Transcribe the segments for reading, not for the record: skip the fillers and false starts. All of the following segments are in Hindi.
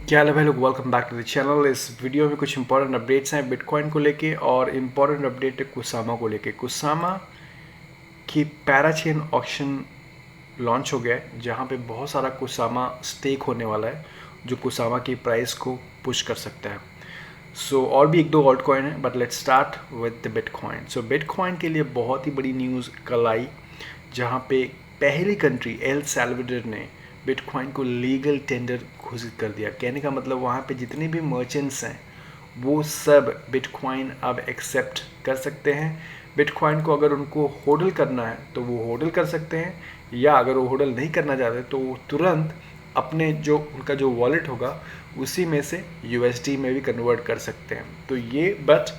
क्या हाल है भाई लोग, welcome back to the channel. इस वीडियो में कुछ इंपॉर्टेंट अपडेट्स हैं बिटकॉइन को लेके और इम्पॉर्टेंट अपडेट है कुसामा को लेके। कुसामा की पैराचेन ऑक्शन लॉन्च हो गया है जहाँ पे बहुत सारा कुसामा स्टेक होने वाला है जो कुसामा की प्राइस को पुश कर सकता है। और भी एक दो ऑल्ट कॉइन है, but let's start with the bitcoin. Bitcoin के लिए बहुत ही बड़ी न्यूज़ कल आई जहाँ पे पहली कंट्री एल सैल्वाडोर ने बिटकॉइन को लीगल टेंडर घोषित कर दिया। कहने का मतलब वहाँ पे जितने भी मर्चेंट्स हैं वो सब बिटकॉइन अब एक्सेप्ट कर सकते हैं। बिटकॉइन को अगर उनको होल्ड करना है तो वो होल्ड कर सकते हैं, या अगर वो होल्ड नहीं करना चाहते तो वो तुरंत अपने जो उनका जो वॉलेट होगा उसी में से यूएसडी में भी कन्वर्ट कर सकते हैं। तो ये बट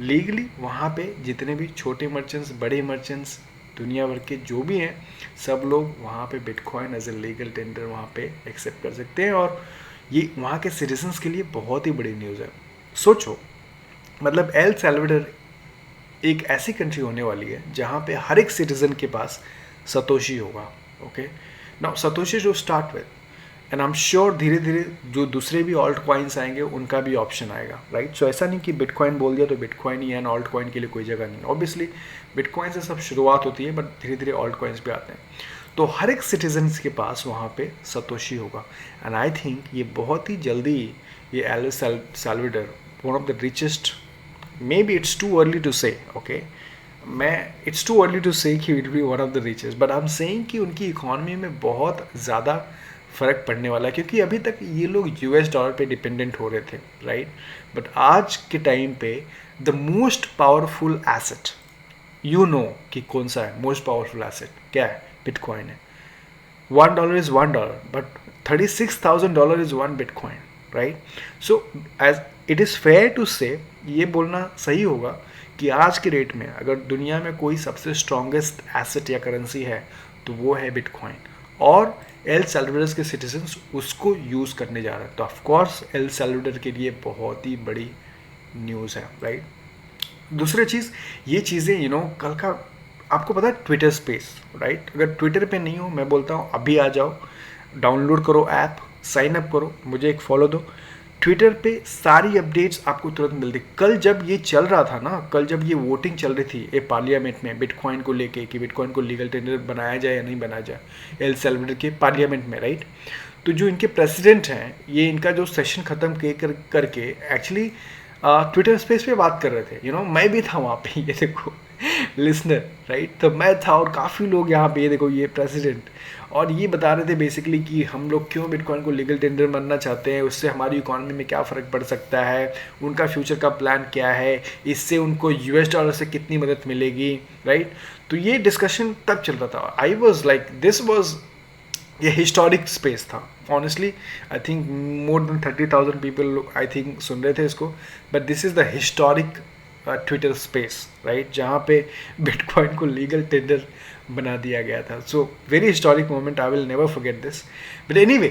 लीगली वहाँ पे जितने भी छोटे मर्चेंट्स, बड़े मर्चेंट्स, दुनिया भर के जो भी हैं, सब लोग वहाँ पे bitcoin as a legal tender वहाँ पे एक्सेप्ट कर सकते हैं। और ये वहाँ के सिटीजन्स के लिए बहुत ही बड़ी न्यूज़ है। सोचो, मतलब एल सैल्वाडोर एक ऐसी कंट्री होने वाली है जहाँ पे हर एक सिटीज़न के पास सतोशी होगा। ओके, नाउ सतोशी जो start with, and I am sure धीरे धीरे जो दूसरे भी ऑल्ट कॉइन्स आएंगे उनका भी ऑप्शन आएगा, राइट। सो ऐसा नहीं कि बिटकॉइन बोल दिया तो बिटकॉइन ही है, एंड ऑल्ट कॉइन के लिए कोई जगह नहीं। ऑब्वियसली बिटकॉइन से सब शुरुआत होती है, बट धीरे धीरे ऑल्ट कॉइन्स भी आते हैं। तो हर एक सिटीजन्स के पास वहाँ पे सतोशी होगा, एंड आई थिंक ये बहुत ही जल्दी ये El Salvador, one of the richest, maybe it's too early to say, okay, it's too early to say कि it be one of the richest, but I am saying कि उनकी इकॉनमी में बहुत ज़्यादा फ़र्क पड़ने वाला है, क्योंकि अभी तक ये लोग यूएस डॉलर पे डिपेंडेंट हो रहे थे, राइट। बट आज के टाइम पे the most powerful asset, you know कि कौन सा है मोस्ट पावरफुल एसेट, क्या है? बिटकॉइन है। $1 is $1, but $36,000 is one bitcoin, right. So as it is fair to say, ये बोलना सही होगा कि आज के रेट में अगर दुनिया में कोई सबसे स्ट्रॉन्गेस्ट एसेट या करेंसी है तो वो है बिटकॉइन, और एल सैल्वाडोर के सिटीजन्स उसको यूज़ करने जा रहे हैं। तो ऑफकोर्स एल सैल्वाडोर के लिए बहुत ही बड़ी न्यूज़ है, राइट। दूसरी चीज़, ये चीज़ें कल का आपको पता है ट्विटर स्पेस, राइट। अगर ट्विटर पे नहीं हो, मैं बोलता हूँ अभी आ जाओ, डाउनलोड करो ऐप, साइन अप करो, मुझे एक फॉलो दो। ट्विटर पे सारी अपडेट्स आपको तुरंत मिलती। कल जब ये चल रहा था ना, कल जब ये वोटिंग चल रही थी ये पार्लियामेंट में बिटकॉइन को लेके कि बिटकॉइन को लीगल टेंडर बनाया जाए या नहीं बनाया जाए एल सैल्वाडोर के पार्लियामेंट में, राइट। तो जो इनके प्रेसिडेंट हैं, ये इनका जो सेशन ख़त्म करके एक्चुअली ट्विटर स्पेस पे बात कर रहे थे। मैं भी था वहाँ पे, ये देखो लिसनर, राइट। तो मैं था और काफ़ी लोग यहाँ पे, ये देखो ये प्रेसिडेंट, और ये बता रहे थे बेसिकली कि हम लोग क्यों बिटकॉइन को लीगल टेंडर बनना चाहते हैं, उससे हमारी इकॉनमी में क्या फ़र्क पड़ सकता है, उनका फ्यूचर का प्लान क्या है, इससे उनको यूएस डॉलर से कितनी मदद मिलेगी, राइट। तो ये डिस्कशन तब चल रहा था। I was like, this was ये हिस्टोरिक स्पेस था। Honestly I think more than 30,000 people I think सुन रहे थे इसको, but this is the historic Twitter space, right, जहाँ पे बिटकॉइन को लीगल टेंडर बना दिया गया था। So very historic moment, I will never forget this. But anyway,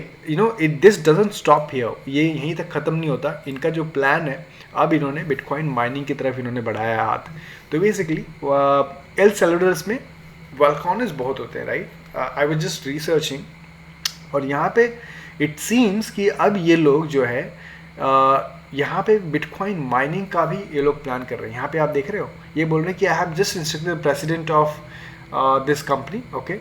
this doesn't stop here, ये यहीं तक ख़त्म नहीं होता। इनका जो प्लान है, अब इन्होंने बिटकॉइन माइनिंग की तरफ इन्होंने बढ़ाया हाथ। तो बेसिकली एल सैल्वाडोर में वॉल्केनोज बहुत होते हैं, right. I was just researching, और यहाँ पे इट सीम्स कि अब ये लोग जो है यहाँ पे बिटकॉइन माइनिंग का भी ये लोग प्लान कर रहे हैं। यहाँ पे आप देख रहे हो, ये बोल रहे हैं कि I have just instructed the president of this company, okay,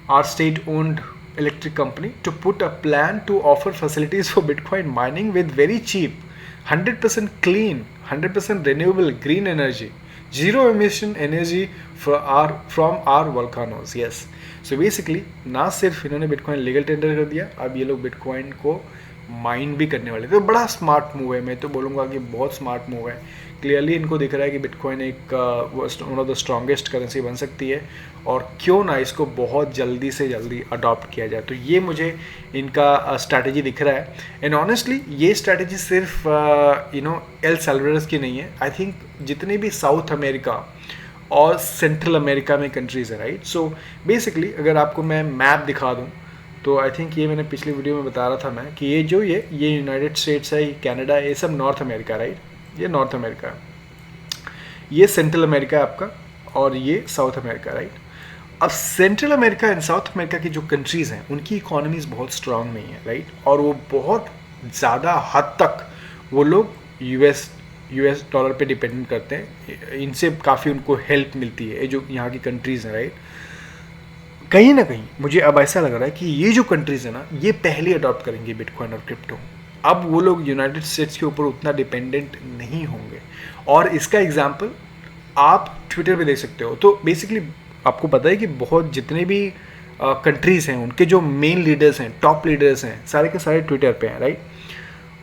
our state-owned electric company, to put a plan to offer facilities for Bitcoin mining with very cheap, 100% clean, 100% renewable green energy, zero emission energy from our volcanoes. Yes. So basically, ना सिर्फ इन्होंने बिटकॉइन लीगल टेंडर कर दिया, अब ये लोग बिटकॉइन को माइन भी करने वाले। तो बड़ा स्मार्ट मूव है, मैं तो बोलूँगा कि बहुत स्मार्ट मूव है। क्लियरली इनको दिख रहा है कि बिटकॉइन एक one of the strongest currency बन सकती है, और क्यों ना इसको बहुत जल्दी से जल्दी अडॉप्ट किया जाए। तो ये मुझे इनका स्ट्रैटेजी दिख रहा है। एंड ऑनेस्टली ये स्ट्रैटेजी सिर्फ एल सैल्वाडोर की नहीं है। आई थिंक जितने भी साउथ अमेरिका और सेंट्रल अमेरिका में कंट्रीज़ है, राइट। सो बेसिकली अगर आपको मैं मैप दिखा दूँ तो आई थिंक ये मैंने पिछली वीडियो में बता रहा था मैं कि ये जो ये यूनाइटेड स्टेट्स है, ये कनाडा है, ये सब नॉर्थ अमेरिका, राइट। ये नॉर्थ अमेरिका है, ये सेंट्रल अमेरिका है आपका, और ये साउथ अमेरिका, राइट। अब central America and south America की जो कंट्रीज़ हैं उनकी इकोनॉमीज़ बहुत स्ट्रांग नहीं है, राइट, और वो बहुत ज़्यादा हद तक वो लोग यूएस डॉलर पे डिपेंडेंट करते हैं, इनसे काफ़ी उनको हेल्प मिलती है, जो यहाँ की कंट्रीज़ हैं, राइट। कहीं ना कहीं मुझे अब ऐसा लग रहा है कि ये जो कंट्रीज़ है ना, ये पहले अडॉप्ट करेंगे बिटकॉइन और क्रिप्टो। अब वो लोग यूनाइटेड स्टेट्स के ऊपर उतना डिपेंडेंट नहीं होंगे। और इसका एग्जाम्पल आप ट्विटर पे देख सकते हो। तो बेसिकली आपको पता है कि बहुत जितने भी कंट्रीज़ हैं, उनके जो मेन लीडर्स हैं, टॉप लीडर्स हैं, सारे के सारे ट्विटर पे हैं, राइट।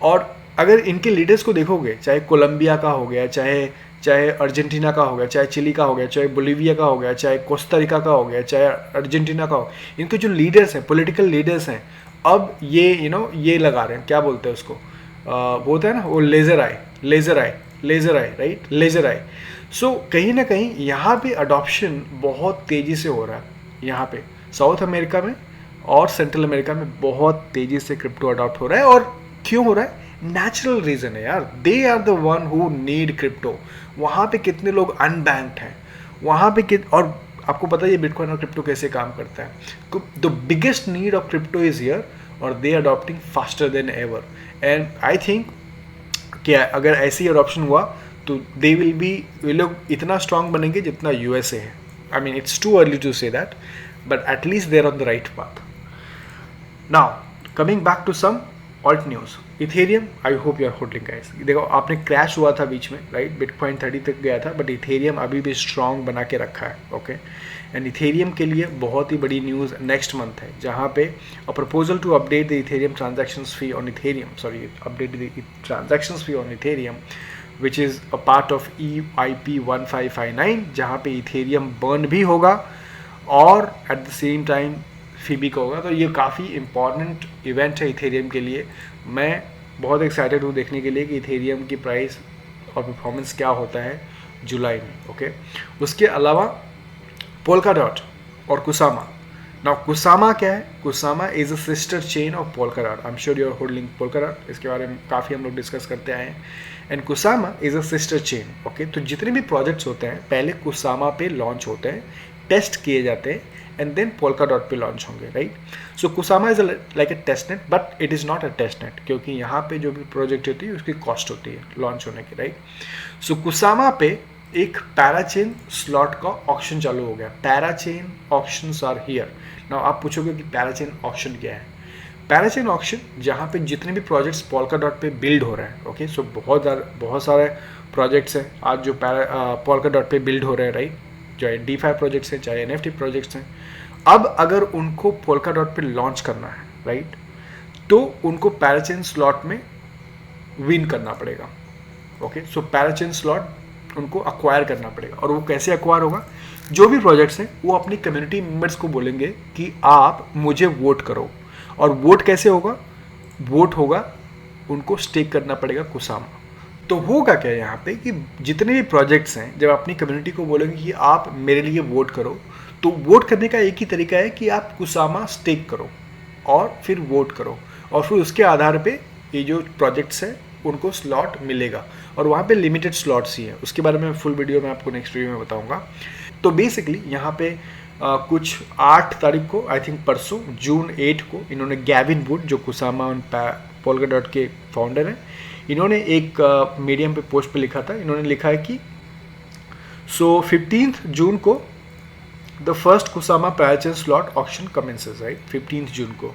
और अगर इनके लीडर्स को देखोगे, चाहे कोलंबिया का हो गया, चाहे चाहे अर्जेंटीना का हो गया, चाहे चिली का हो गया, चाहे बोलीविया का हो गया, चाहे कोस्टा रिका का हो गया, चाहे अर्जेंटीना का हो, इनके जो लीडर्स हैं, पॉलिटिकल लीडर्स हैं, अब ये ये लगा रहे हैं, क्या बोलते हैं उसको, वो होता है ना, वो लेज़र आई, राइट, लेज़र आई। सो कहीं ना कहीं यहाँ पे अडॉप्शन बहुत तेज़ी से हो रहा है। यहाँ पे साउथ अमेरिका में और सेंट्रल अमेरिका में बहुत तेज़ी से क्रिप्टो अडॉप्ट हो रहा है। और क्यों हो रहा है? नेचुरल रीज़न है यार, they are the one who need crypto. वहाँ पे कितने लोग अनबैंक्ड हैं, वहाँ पे और आपको पता है ये बिटकॉइन और क्रिप्टो कैसे काम करता है। The biggest need of crypto is here और they adopting faster than ever. And I think कि अगर ऐसी अडॉप्शन हुआ तो दे विल बी, ये लोग इतना स्ट्रांग बनेंगे जितना यूएसए है। I mean it's too early to say that, but at least they are on the right path. Now coming back to some alt news, Ethereum, I hope you are holding guys. देखो आपने क्रैश हुआ था बीच में, राइट, बिटकॉइन 30 तक गया था, बट इथेरियम अभी भी स्ट्रांग बना के रखा है, ओके। एंड इथेरियम के लिए बहुत ही बड़ी न्यूज़ नेक्स्ट मंथ है, जहाँ पे a proposal to update the Ethereum transactions fee on Ethereum, sorry, update the transactions fee on Ethereum which is a part of EIP 1559, जहाँ पे इथेरियम बर्न भी होगा और एट द सेम टाइम फीबी का होगा। तो ये काफ़ी इंपॉर्टेंट इवेंट है इथेरियम के लिए। मैं बहुत एक्साइटेड हूँ देखने के लिए कि इथेरियम की प्राइस और परफॉर्मेंस क्या होता है जुलाई में, ओके। उसके अलावा पोल्काडॉट और कुसामा। नाउ कुसामा क्या है? Kusama is a sister chain of Polkadot. I am sure you are holding Polkadot, इसके बारे में काफ़ी हम लोग डिस्कस करते आए हैं। And Kusama is a sister chain, okay. तो जितने भी प्रोजेक्ट्स होते हैं पहले कुसामा पे लॉन्च होते हैं, टेस्ट किए जाते हैं, एंड देन पोल्काडॉट पे लॉन्च होंगे, right. So Kusama is like a test net, but it is not a test net, क्योंकि यहाँ पे जो भी प्रोजेक्ट होती है उसकी कॉस्ट होती है लॉन्च होने की, राइट। सो कुसामा पे एक पैराचेन स्लॉट का ऑक्शन चालू हो गया। Parachain auctions are here now. आप पूछोगे कि पैराचेन ऑक्शन क्या है? पैराचेन ऑक्शन जहाँ पे जितने भी प्रोजेक्ट्स पोल्काडॉट पे बिल्ड हो रहे हैं, ओके। सो बहुत सारे प्रोजेक्ट्स हैं आज जो पोल्काडॉट पे बिल्ड हो रहे हैं, राइट, चाहे DeFi प्रोजेक्ट्स हैं, चाहे NFT प्रोजेक्ट्स हैं। अब अगर उनको पोल्काडॉट पे लॉन्च करना है, राइट, तो उनको पैराचेन स्लॉट में विन करना पड़ेगा, ओके। सो पैराचेन स्लॉट उनको अक्वायर करना पड़ेगा। और वो कैसे अक्वायर होगा? जो भी प्रोजेक्ट्स हैं वो अपनी कम्युनिटी मेंबर्स को बोलेंगे कि आप मुझे वोट करो। और वोट कैसे होगा? वोट होगा, उनको स्टेक करना पड़ेगा कुसामा। तो होगा क्या यहाँ पे कि जितने भी प्रोजेक्ट्स हैं जब अपनी कम्युनिटी को बोलेंगे कि आप मेरे लिए वोट करो, तो वोट करने का एक ही तरीका है कि आप कुसामा स्टेक करो और फिर वोट करो, और फिर उसके आधार पे ये जो प्रोजेक्ट्स हैं उनको स्लॉट मिलेगा। और वहाँ पे लिमिटेड स्लॉट्स ही है, उसके बारे में फुल वीडियो में आपको नेक्स्ट वीडियो में बताऊँगा। तो बेसिकली यहाँ पे कुछ 8 तारीख को, आई थिंक परसों June 8 को, इन्होंने गैविन वुड जो कुसामा और पोल्काडॉट के फाउंडर हैं, इन्होंने एक मीडियम पे पोस्ट पे लिखा था। इन्होंने लिखा है कि सो 15th जून को the first Kusama पैराचेन slot auction commences, right, 15th जून को,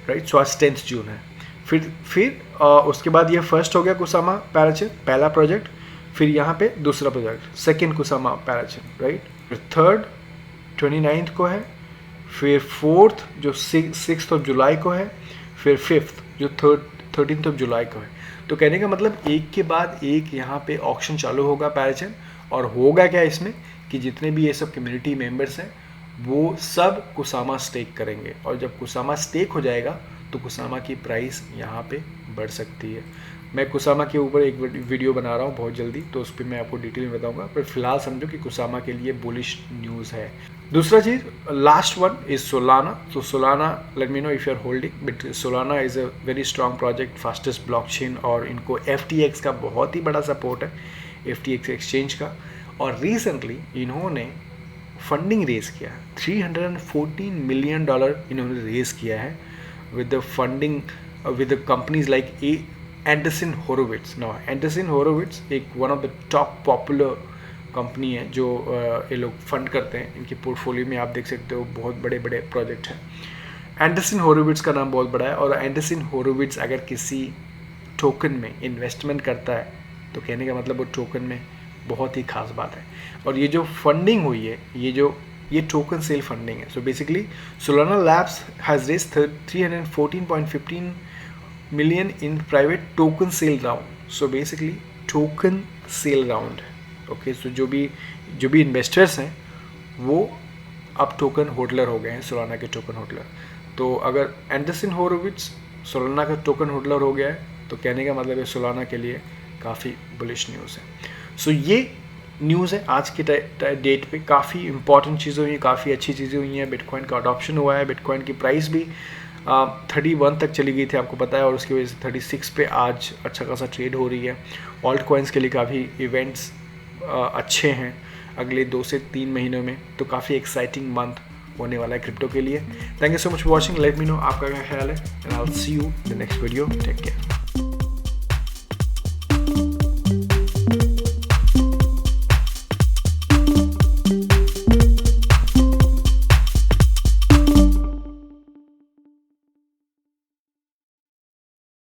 राइट। सो आज 10th जून है। फिर उसके बाद ये फर्स्ट हो गया कुसामा पैराचेन, पहला प्रोजेक्ट। फिर यहाँ पे दूसरा प्रोजेक्ट, सेकेंड कुसामा पैराचेन, राइट। फिर थर्ड 29th को है। फिर फोर्थ जो 6th ऑफ जुलाई को है। फिर फिफ्थ जो 13th ऑफ जुलाई को है। तो कहने का मतलब एक के बाद एक यहाँ पे ऑक्शन चालू होगा पैराचेन। और होगा क्या इसमें कि जितने भी ये सब कम्युनिटी मेंबर्स हैं वो सब कुसामा स्टेक करेंगे, और जब कुसामा स्टेक हो जाएगा तो कुसामा की प्राइस यहाँ पे बढ़ सकती है। मैं कुसामा के ऊपर एक वीडियो बना रहा हूँ बहुत जल्दी, तो उस पर मैं आपको डिटेल में बताऊँगा, पर फिलहाल समझो कि कुसामा के लिए बुलिश न्यूज़ है। दूसरा चीज़, लास्ट वन इज सोलाना। तो Solana, let me know if you are holding, but Solana is a very strong project, fastest blockchain, और इनको FTX का बहुत ही बड़ा सपोर्ट है, FTX एक्सचेंज का। और रिसेंटली इन्होंने फंडिंग रेज किया, $314 मिलियन इन्होंने रेज किया है with the funding with the companies like Andreessen Horowitz. Now Andreessen Horowitz एक one of the top popular company है जो ये लोग फंड करते हैं. इनके पोर्टफोलियो में आप देख सकते हो बहुत बड़े बड़े प्रोजेक्ट हैं. एंडरसन होरोविट्स का नाम बहुत बड़ा है, और एंडरसन होरोविट्स अगर किसी टोकन में इन्वेस्टमेंट करता है तो कहने का मतलब वो टोकन में बहुत ही खास बात है. और ये जो फंडिंग हुई है, ये टोकन सेल फंडिंग है. So basically Solana Labs has raised 314.15 million in private token sale round. So basically token sale round. Okay, so जो भी इन्वेस्टर्स हैं वो अब टोकन होल्डर हो गए हैं, सोलाना के टोकन होल्डर. तो अगर एंडरसन होरोविट्स सोलाना का टोकन होल्डर हो गया है तो कहने का मतलब है सोलाना के लिए काफ़ी बुलिश न्यूज़ है. सो ये न्यूज़ है आज के डेट पे. काफ़ी इंपॉर्टेंट चीज़ें हुई हैं, काफ़ी अच्छी चीज़ें हुई हैं. बिटकॉइन का अडॉप्शन हुआ है. बिटकॉइन की प्राइस भी 31 तक चली गई थी, आपको पता है, और उसकी वजह से 36 पे आज अच्छा खासा ट्रेड हो रही है. ऑल्ट कॉइन्स के लिए काफ़ी इवेंट्स अच्छे हैं अगले 2 से 3 महीनों में. तो काफ़ी एक्साइटिंग मंथ होने वाला है क्रिप्टो के लिए. Thank you so much for watching. Let me know आपका क्या ख्याल है, and I will see you in the next video. Take care.